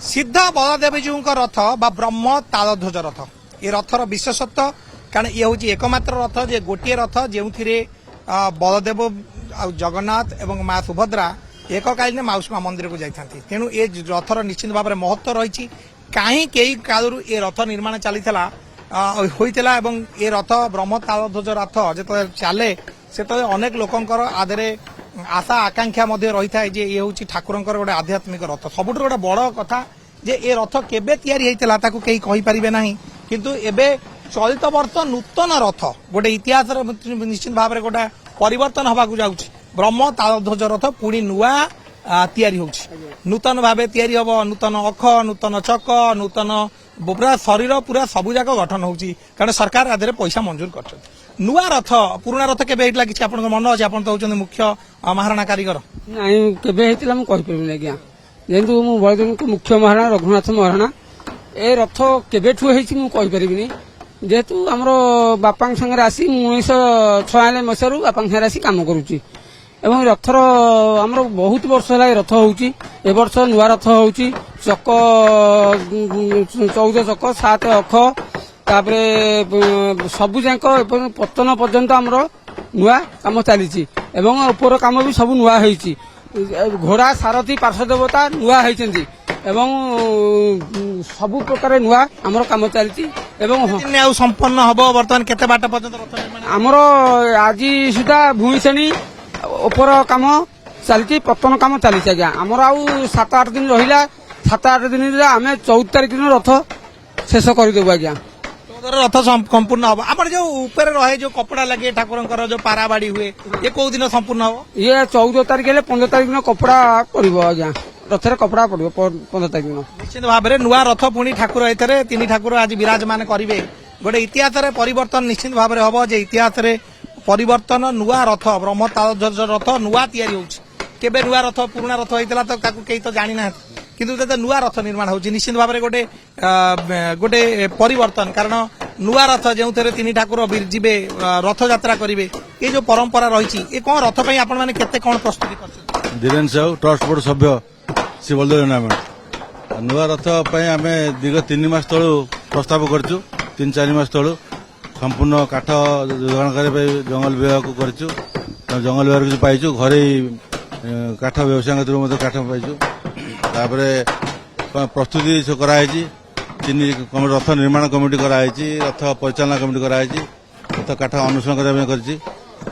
सिद्ध बलदेवजीऊ रथ बा ब्रह्म तालध्वज रथ ये रथर विशेषत्व कारण ये हूँ एकमात्र रथ जे गोटे रथ जो बलदेव जगन्नाथ एवं माँ सुभद्रा एककालीन माउसी माँ मंदिर को जाती तेणु ये रथर निश्चित भाव में महत्व रही कहीं कई कालू ये रथ निर्माण चलीला होता ये रथ ब्रह्म तालध्वज रथ जो चले से अनेक लोकंर आधे आशा आकांक्षा रही था जे ये हूँ ठाकुर गोटे आध्यात्मिक रथ सबुठ गोटे बड़ कथा जे ये रथ केबे तैयारी होता ताकू कहीं कहि परिबे नाही किंतु एबे चलित वर्ष नूतन रथ गोटे इतिहास निश्चित भाव में गोटे परिवर्तन हवा जाउछि ब्रह्म तालध्वज रथ पुणी नुआ तैयारी होउछि नूतन भाव तैयारी हबो नूतन अख नूतन चक नूतन पूरा शरीर पूरा सबु जाक गठन होउछि कारण सरकार आधे पैसा मंजूर कर नुआ रथ पुराना रथ केबे हेतला किछि आपन मन अछि आपन तो होउछन मुख्य महाराणा कारीगर नाही केबे हेतला म कहि परबे आज्ञा जेंतु मु बळदेव को मुख्य महाराणा रघुनाथ महाराणा ए रथ केबेठू हेछि मु कहि परबिनी जेहेतु हमरो बापा संगे आसी 1996 मसरू बापा संगे आसी काम करूची एवं रथर हमर बहुत वर्ष है रथ होउची ए वर्ष नुआ रथ होउची चक 14 चक 7 अख तापरे सबु जाक पतन पर्यंत हमर नुआ काम चलीची एवं ऊपर काम भी सब नुआ होईची घोड़ा सारथी पार्श्व देवता नुआ होईचंती एवं सबु प्रकार नुआ हमर काम चलती एवं संपन्न हबो वर्तमान केते बाट पर्यंत रथ निर्माण हमर आज सुधा भूमिश्रेणी ऊपर काम चलती पतन काम चली आज्ञा आमर आउ 7-8 दिन रहिला 7-8 दिन आम 14 तारिख दिन रथ शेष करदेबू आज्ञा रथ संपूर्ण हम आप जो ऊपर रहे जो कपड़ा लगे ठाकुर जो पाराबाड़ी हुए ये कौ दिन संपूर्ण हम ये 14 तारिख 15 तारिख दिन कपड़ा पड़ो आज्ञा रथर कपड़ा पड़ो 15 तारिख दिन निश्चित भाव में नुआ रथ पुणी ठाकुर एथरे तीन ठाकुर आज विराजमान करेंगे गोटे इतिहास परिवर्तन निश्चित भाव में हम जे इतिहास परिवर्तन नुआ रथ ब्रह्म तालध्वज रथ नुआ तैयारी होबे नुआ रथ पुराना रथ होता तो कई तो जानी ना किंतु नुआ रथ निर्माण होची निश्चित भाव में गोटे गोटे परिवर्तन कारण नुआ रथ जो तीन ठाकुर जीवे रथ यात्रा करेंगे ये जो परंपरा रही ये कौन रथ पे आपण मैंने केते कौन प्रस्तुति कर धीरेन्द्र साहू ट्रस्ट बोर्ड सभ्य श्री बलदेव टूर्णामेंट नुआ रथ आम दीर्घ 3 मास तलू प्रस्ताव करूँ 3-4 मास तलू संपूर्ण काठ जोगाण करने जंगल विभाग को करूँ जंगल विभाग पाइचु घरे काठ व्यवसाय काठ पाइचु तापरे प्रस्तुति कराई रथ निर्माण कमिटी कराई रथ परिचालना कमिटी कराई रथ काठ अनुसरण करने कर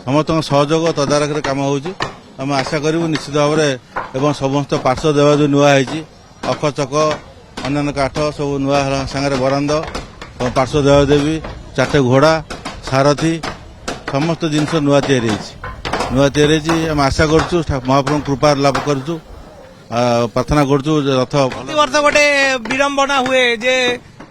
समस्त सहयोग तदारख काम होची आम आशा करूँ निश्चित भाव में समस्त पार्श्व देवा जो नुआ है अख चक अन्य काठ सब नुआ सांगे बरान्द पार्श्व देवा देवी 4 घोड़ा सारथी समस्त जिनस नुआ तैयारी आम आशा करूँ महाप्रभु कृपा लाभ करूँ प्रार्थना करूँ रथ वर्ष गोटे विडंबना हुए जे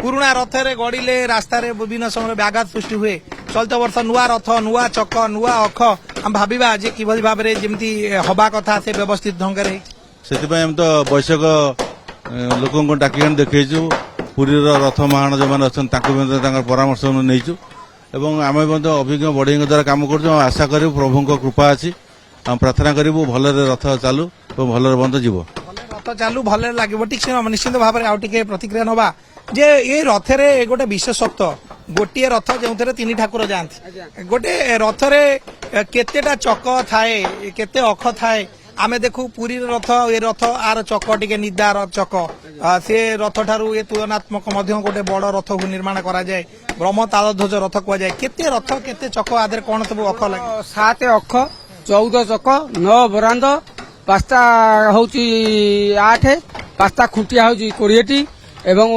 पुराना रथ गड़िले रास्ता विभिन्न समय व्याघात सृष्टि हुए चलित वर्ष नुआ रथ नुआ चक नुआ अख आम भाविबा जे किभली भाव में जमी हवा कथा से व्यवस्थित ढंग से तो वैश्यक लोक डाक देखु पुरी रथ महान जो मैंने अच्छा परामर्श नहीं आम अभिज्ञ बढ़ई द्वारा काम कर आशा करूँ प्रभु कृपा अच्छी आम प्रार्थना करूँ भलरे रथ चालू भलरे बंद जीव रथ चालू भल लगे ठीक से निश्चित भाव में आउ टे प्रतिक्रिया नवा जे ये रथरे गोटे विशेषत्व गोटे रथ जो 3 ठाकुर जाती गोटे रथरे केतेटा चक थाए केते अख थाए आमे देखू पुरी रथ ये रथ आर चक टिके निदार चक से रथ ठारू ये तुलनात्मक गोटे बड़ रथ को निर्माण करा जाए ब्रह्म तालध्वज रथ कह जाए केते रथ केते चक आदि कौन सब अख लगे 7 अख 14 चक 9 बरान्द 5टा होची 8 5टा खुंटिया होची 20टी एवं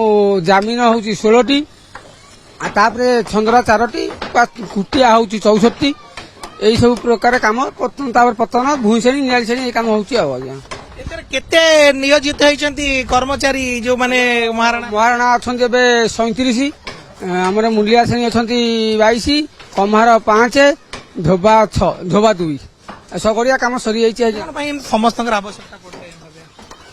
जामिन होची 16टी तापरे छंद्रा 4टी खुंटिया होची 64टी यही सब प्रकार काम पतन भूमिश्रेणी नियाली काम होची आज्ञा केते नियोजित होइचंती कर्मचारी जो माने महाराणा अछंती बे 37 हमर मुलिया श्रेणी अछंती 22 कम्हार 5 धोबा 6 धोबा 2 सगरिया काम सरी जाइए समस्त आवश्यकता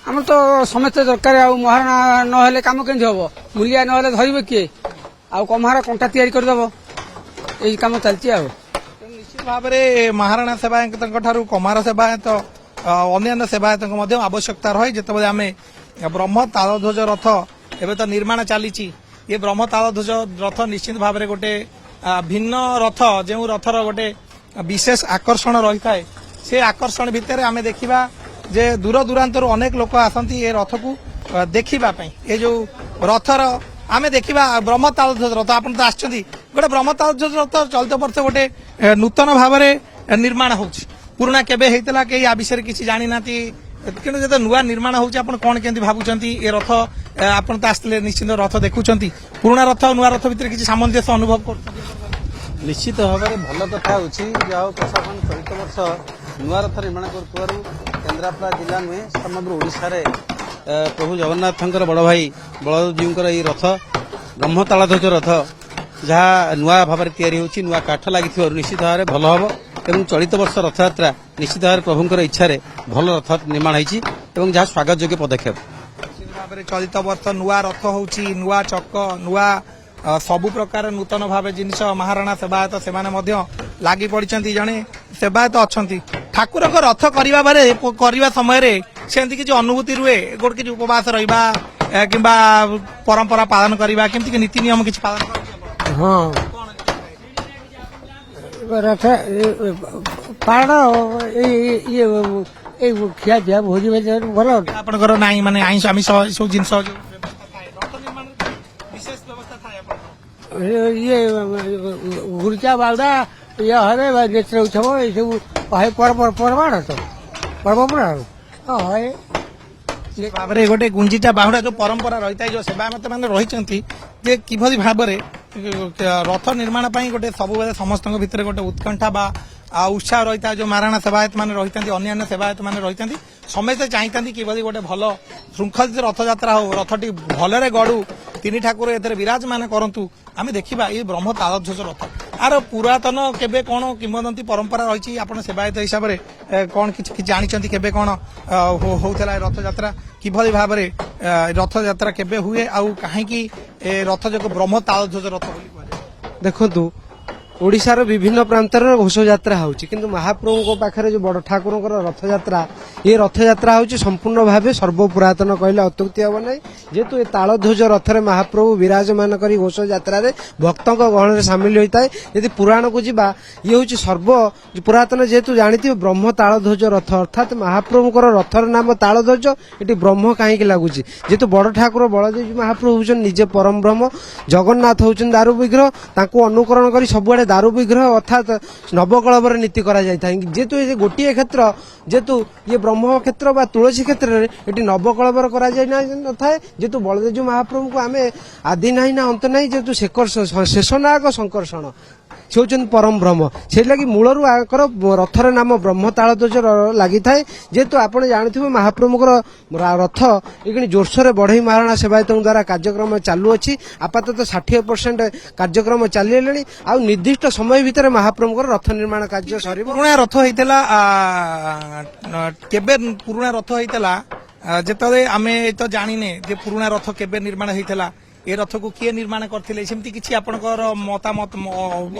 आम तो समस्ते दरकार आ महाराणा नहेले काम केमती हम मुलिया नहेले धरवे किए आ कम्हार कंटा तैयारी करदेव यही काम चलती निश्चित भाव में महाराणा सेवायत कमार सेवायत अन्य सेवायत आवश्यकता रहे जिते आम ब्रह्म तालध्वज रथ एवं तो निर्माण चली ये ब्रह्म तालध्वज रथ निश्चित भाव में गोटे भिन्न रथ जो रथर गोटे विशेष आकर्षण रही है से आकर्षण भितर आम देखा जे दूर दूरांतर अनेक लोक आसती ये रथ को देखा ये जो रथर आम देखा ब्रह्म तालध्वज रथ आप तो आसछंती गोटे ब्रह्म तालध्वज रथ चलित वर्ष गोटे नूतन भाव निर्माण होची पुराना केबे हेतला के या विषय किसी जानी नाती किंतु जब नुआ निर्माण होची आपण कोन केंती भाबुचंती ए रथ आपण तो आसले निश्चित रथ देखुचंती पुराना रथ और नुआ रथ भितर किसी सामंजस्य अनुभव करछंती निश्चित भाव में भल कथा होची जहाँ प्रशासन चलित वर्ष नुआ रथ निर्माण कर केन्द्रापड़ा जिला नुहे समग्र ओडिशा रे प्रभु जगन्नाथ बड़ भाई बलदेव जी रथ ब्रह्म तालध्वज रथ जहाँ नुआ भाव में तैयारी होची नुआ काठ लगी निश्चित भाव में भल हम एवं चलित वर्ष रथयात्रा निश्चित भाव प्रभुंर इच्छा भल रथ निर्माण होती जहाँ स्वागत योग्य पदक्षेप भाव में चलित वर्ष नुआ रथ होची नुआ चक नुआ सबु प्रकार नूतन भाव जिनस महाराणा सेवायत से लगी पड़ी जड़े सेवायत अच्छा ठाकुर को रथ करने समय से किसी अनुभूति रुए गोटे किसी उपवास रहा कि परंपरा पालन करवा केमती नीति नियम किसी पालन हाँ रथ पारण ये खिया पिया भोजी भोजी भल आपंकर ना माने आइंस आमिष सब जिन ये गुरुचा बालदा ये हरे नेत्र उत्सव ये सब है पर्वण तो पर्वपुराण है भाव में गोटे गुंजिटा बाहुड़ा जो परंपरा रही है जो सेवायत मैंने रही किभली भाव में रथ निर्माण गोटे सब समस्त भितर गोटे उत्कंठा बा उत्साह रही है जो महाराणा सेवायत मैंने रही अन्य सेवायत मैंने रही समस्ते चाहती किभली गोटे भल श्रृंखलित रथयात्रा हो रथटी भलरे गड़ू तीन ठाकुर ए विराजमान करंतु आम देखा ये ब्रह्म तालध्वज रथ आर पुरातन केबे कौन किंवदंती परंपरा रही आप सेवायत हिसाब से कौन कि जानते केबे कौन होता रथयात्रा किभली भाव में रथयात्रा केबे हुए आउ कहीं रथ जो ब्रह्म तालध्वज रथ देखु ओडिशार विभिन्न प्रांतर घोष यात्रा होची किंतु महाप्रभु पाखरे जो बड़ ठाकुर रथयात्रा ये रथयात्रा होची संपूर्ण भाव सर्वपुरातन कहले अत्युक्ति हम ना जेहेतु ये तालध्वज रथरे महाप्रभु विराजमान करी घोष यात्रा भक्तों गहन में सामिल होता है यदि पुराण को जीवा ये हूँ सर्व पुरातन जेहेतु जानी ब्रह्म तालध्वज रथ अर्थात महाप्रभुଙ୍କର रथर नाम तालध्वज ये ब्रह्म कहीं लगुच जेहेतु बड़ ठाकुर बलदेव महाप्रभु हूँ निजे परम ब्रह्म जगन्नाथ होउछन दारु विग्रह तांको अनुकरण करी सबुआड़े दारु विग्रह अर्थात नवकलवर नीति करा जाय था जेहेतु ये गोटे क्षेत्र जेहेतु ये ब्रह्म क्षेत्र बा तुलसी क्षेत्र में ये नवकलवर करा जाय न थाए जेहेतु बलदेव महाप्रभु को आम आदि ना ना अंत ना जेहेतु शेषनायक संकर्षण से हूँ परम ब्रह्म से लगी मूलर आकर रथर नाम ब्रह्म तालध्वज लगी थाए जेहेतु आप जानते महाप्रभुर रथ ये जोरसोर बढ़ई महाराणा सेवायत द्वारा कार्यक्रम चालू अच्छी आपातत 60% कार्यक्रम चली आ निर्दिष्ट समय भितर महाप्रभुर रथ निर्माण कार्य सर पुराना रथ होता केबे पुराना रथ होता जिते आम तो जाने जे पुराना रथ केबे निर्माण होता ए रथ को किए निर्माण करथिले सेमती किछि आपनकर मतामत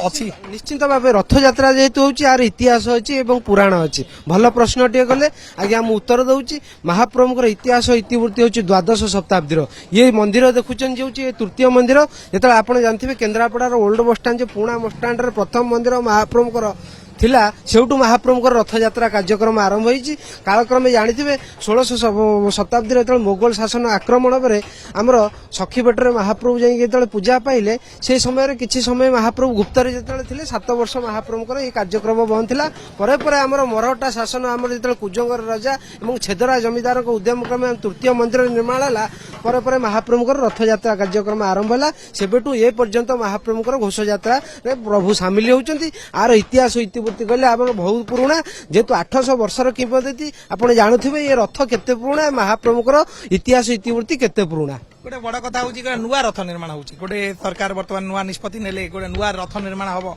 अछि निश्चित भाव रथयात्रा जेहेतु होची यार इतिहास अछि एवं पुराण अछि भल प्रश्नटिए कले आगे हम उत्तर दउची महाप्रभुଙ୍କର इतिहास इतिवृत्ति होची द्वादश शताब्दी ये मंदिर देखुचन जे होची तृतीय मंदिर जेतले आपण जानथिबे केन्द्रापड़ार ओल्ड बस स्टैंड जे पुणा बस स्टैंड रे प्रथम मंदिर महाप्रभुଙ୍କର थिला सेउटू महाप्रभुଙ୍କର रथयात्रा कार्यक्रम आरंभ होईची कालक्रमे जानिथिबे 16 शताब्दी रे मोगल शासन आक्रमण पर आमर सखीबेटरे महाप्रभु जाई जेतले पूजा पाइले से समय रे किछि समय महाप्रभु गुप्तरे जेतले थिले 7 वर्ष महाप्रभुଙ୍କର ये कार्यक्रम बंद थिला परे परे आमर मरहटा शासन आमर जेतले कुजंगर राजा एवं छेदरा जमीदार को उद्यम क्रमे तृतीय मंदिर निर्माण हला परे परे महाप्रभुଙ୍କର रथयात्रा कार्यक्रम आरंभ हला सेबेटू ए पर्यंत महाप्रभुଙ୍କର घोष यात्रा रे प्रभु शामिल होउचंती आर इतिहास कहले आप बहुत पुराणा जेहेतु 800 वर्षर किंवदंती आप जानुथिबे ये रथ केते पुराणा महाप्रभुଙ୍କର इतिहास इतिवृत्ति केते पुराणा गोटे बड़ कथा होची नुआ रथ निर्माण होची गोटे सरकार वर्तमान नुआ निष्पत्ति नेले गोटे नुआ रथ निर्माण हबो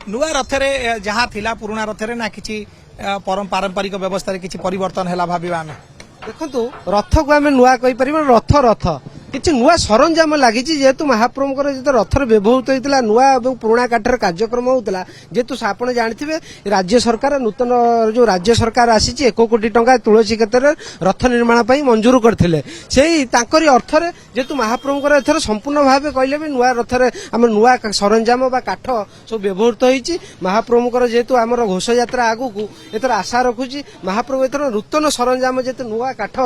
नुआ रथरे जहाँ थिला पुराना रथरे ना किछि पारंपरिक व्यवस्था किछि परिवर्तन हैला भाबिबा आमे देखु रथ को आम नुआ कहीपर रथ रथ କିଛି ନୂଆ ସରଞ୍ଜାମ ଲାଗିଛି ଯେହେତୁ ମହାପ୍ରଭୁଙ୍କର ଯେତେବେଳେ ରଥରେ ବ୍ୟବହୃତ ହୋଇଥିଲା ନୂଆ ଏବଂ ପୁରୁଣା କାଠର କାର୍ଯ୍ୟକ୍ରମ ହେଉଥିଲା ଯେହେତୁ ଆପଣ ଜାଣିଥିବେ ରାଜ୍ୟ ସରକାର ନୂତନ ଯୋଉ ରାଜ୍ୟ ସରକାର ଆସିଛି 1 କୋଟି ଟଙ୍କା ତୁଳସୀ କ୍ଷେତ୍ରରେ ରଥ ନିର୍ମାଣ ପାଇଁ ମଞ୍ଜୁର କରିଥିଲେ ସେଇ ତାଙ୍କରି ଅର୍ଥରେ ଯେହେତୁ ମହାପ୍ରଭୁଙ୍କର ଏଥର ସମ୍ପୂର୍ଣ୍ଣ ଭାବେ କହିଲେ ବି ନୂଆ ରଥରେ ଆମର ନୂଆ ସରଞ୍ଜାମ ବା କାଠ ସବୁ ବ୍ୟବହୃତ ହୋଇଛି ମହାପ୍ରଭୁଙ୍କର ଯେହେତୁ ଆମର ଘୋଷଯାତ୍ରା ଆଗକୁ ଏଥର ଆଶା ରଖୁଛି ମହାପ୍ରଭୁ ଏଥର ନୂତନ ସରଞ୍ଜାମ ଯେହେତୁ ନୂଆ କାଠ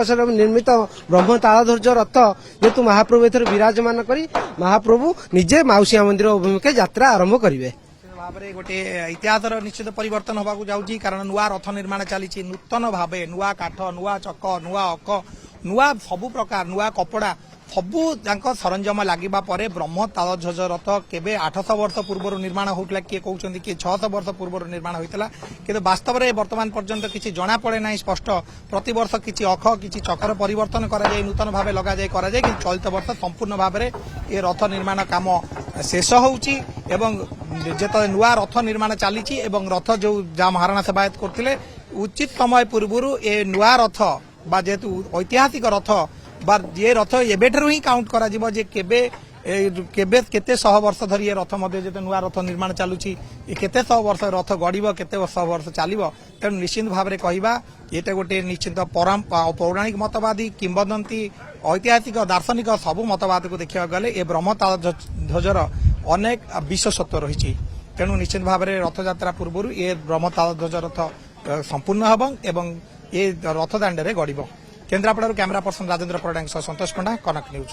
ନିର୍ମିତ ବ୍ରହ୍ମ ତାଳଧ୍ୱଜ ରଥ ଯେହେତୁ ମହାପ୍ରଭୁ ଏଥର ବିରାଜମାନ କରି ମହାପ୍ରଭୁ ନିଜେ ମାଉସୀମା ମନ୍ଦିର ଅଭିମୁଖେ ଯାତ୍ରା ଆରମ୍ଭ କରିବେ ଭାବରେ ଗୋଟେ ଇତିହାସର ନିଶ୍ଚିତ ପରିବର୍ତ୍ତନ ହେବାକୁ ଯାଉଛି କାରଣ ନୂଆ ରଥ ନିର୍ମାଣ ଚାଲିଛି ନୂତନ ଭାବେ ନୂଆ କାଠ ନୂଆ ଚକ ନୂଆ ଅକ ନୂଆ ସବୁ ପ୍ରକାର ନୂଆ କପଡ଼ା ସବୁ ତାଙ୍କ ସରଞ୍ଜାମ ଲାଗିବା ପରେ ବ୍ରହ୍ମ ତାଳଧ୍ୱଜ ରଥ କେବେ 800 ବର୍ଷ ପୂର୍ବରୁ ନିର୍ମାଣ ହେଉଥିଲା କିଏ କହୁଛନ୍ତି କିଏ 600 ବର୍ଷ ପୂର୍ବରୁ ନିର୍ମାଣ ହୋଇଥିଲା କିନ୍ତୁ ବାସ୍ତବରେ ବର୍ତ୍ତମାନ ପର୍ଯ୍ୟନ୍ତ କିଛି ଜଣାପଡ଼େ ନାହିଁ ସ୍ପଷ୍ଟ ପ୍ରତିବର୍ଷ କିଛି ଅଖ କିଛି ଚକର ପରିବର୍ତ୍ତନ କରାଯାଇ ନୂତନ ଭାବେ ଲଗାଯାଇ କରାଯାଏ କିନ୍ତୁ ଚଳିତ ବର୍ଷ ସମ୍ପୂର୍ଣ୍ଣ ଭାବରେ ଏ ରଥ ନିର୍ମାଣ କାମ ଶେଷ ହେଉଛି ଏବଂ ଯେତେବେଳେ ନୂଆ ରଥ ନିର୍ମାଣ ଚାଲିଛି ଏବଂ ରଥ ଯେଉଁ ଯାହା ମହାରଣା ସେବାୟତ କରୁଥିଲେ ଉଚିତ ସମୟ ପୂର୍ବରୁ ଏ ନୂଆ ରଥ ବା ଯେହେତୁ ଐତିହାସିକ ରଥ ବା ଏ ରଥ ଏବେଠାରୁ ହିଁ କାଉଣ୍ଟ କରାଯିବ ଯେ କେବେ କେବେ କେତେ ଶହ ବର୍ଷ ଧରି ଏ ରଥ ମଧ୍ୟ ଯେତେ ନୂଆ ରଥ ନିର୍ମାଣ ଚାଲୁଛି କେତେ ଶହ ବର୍ଷ ରଥ ଗଡ଼ିବ କେତେ ଶହ ବର୍ଷ ଚାଲିବ ତେଣୁ ନିଶ୍ଚିତ ଭାବରେ କହିବା ଏଇଟା ଗୋଟେ ନିଶ୍ଚିତ ପୌରାଣିକ ମତବାଦୀ କିମ୍ବଦନ୍ତୀ ଐତିହାସିକ ଦାର୍ଶନିକ ସବୁ ମତବାଦକୁ ଦେଖିବାକୁ ଗଲେ ଏ ବ୍ରହ୍ମ ତାଳଧ୍ୱଜର ଅନେକ ବିଶେଷତ୍ୱ ରହିଛି ତେଣୁ ନିଶ୍ଚିତ ଭାବରେ ରଥଯାତ୍ରା ପୂର୍ବରୁ ଏ ବ୍ରହ୍ମ ତାଳଧ୍ୱଜ ରଥ ସମ୍ପୂର୍ଣ୍ଣ ହେବ ଏବଂ ଏ ରଥ ଦାଣ୍ଡରେ ଗଡ଼ିବ କେନ୍ଦ୍ରାପଡ଼ାରୁ କ୍ୟାମେରା ପର୍ସନ ରାଜେନ୍ଦ୍ର ପରିଡ଼ାଙ୍କ ସହ ସନ୍ତୋଷ ପଣ୍ଡା କନକ ନ୍ୟୁଜ୍।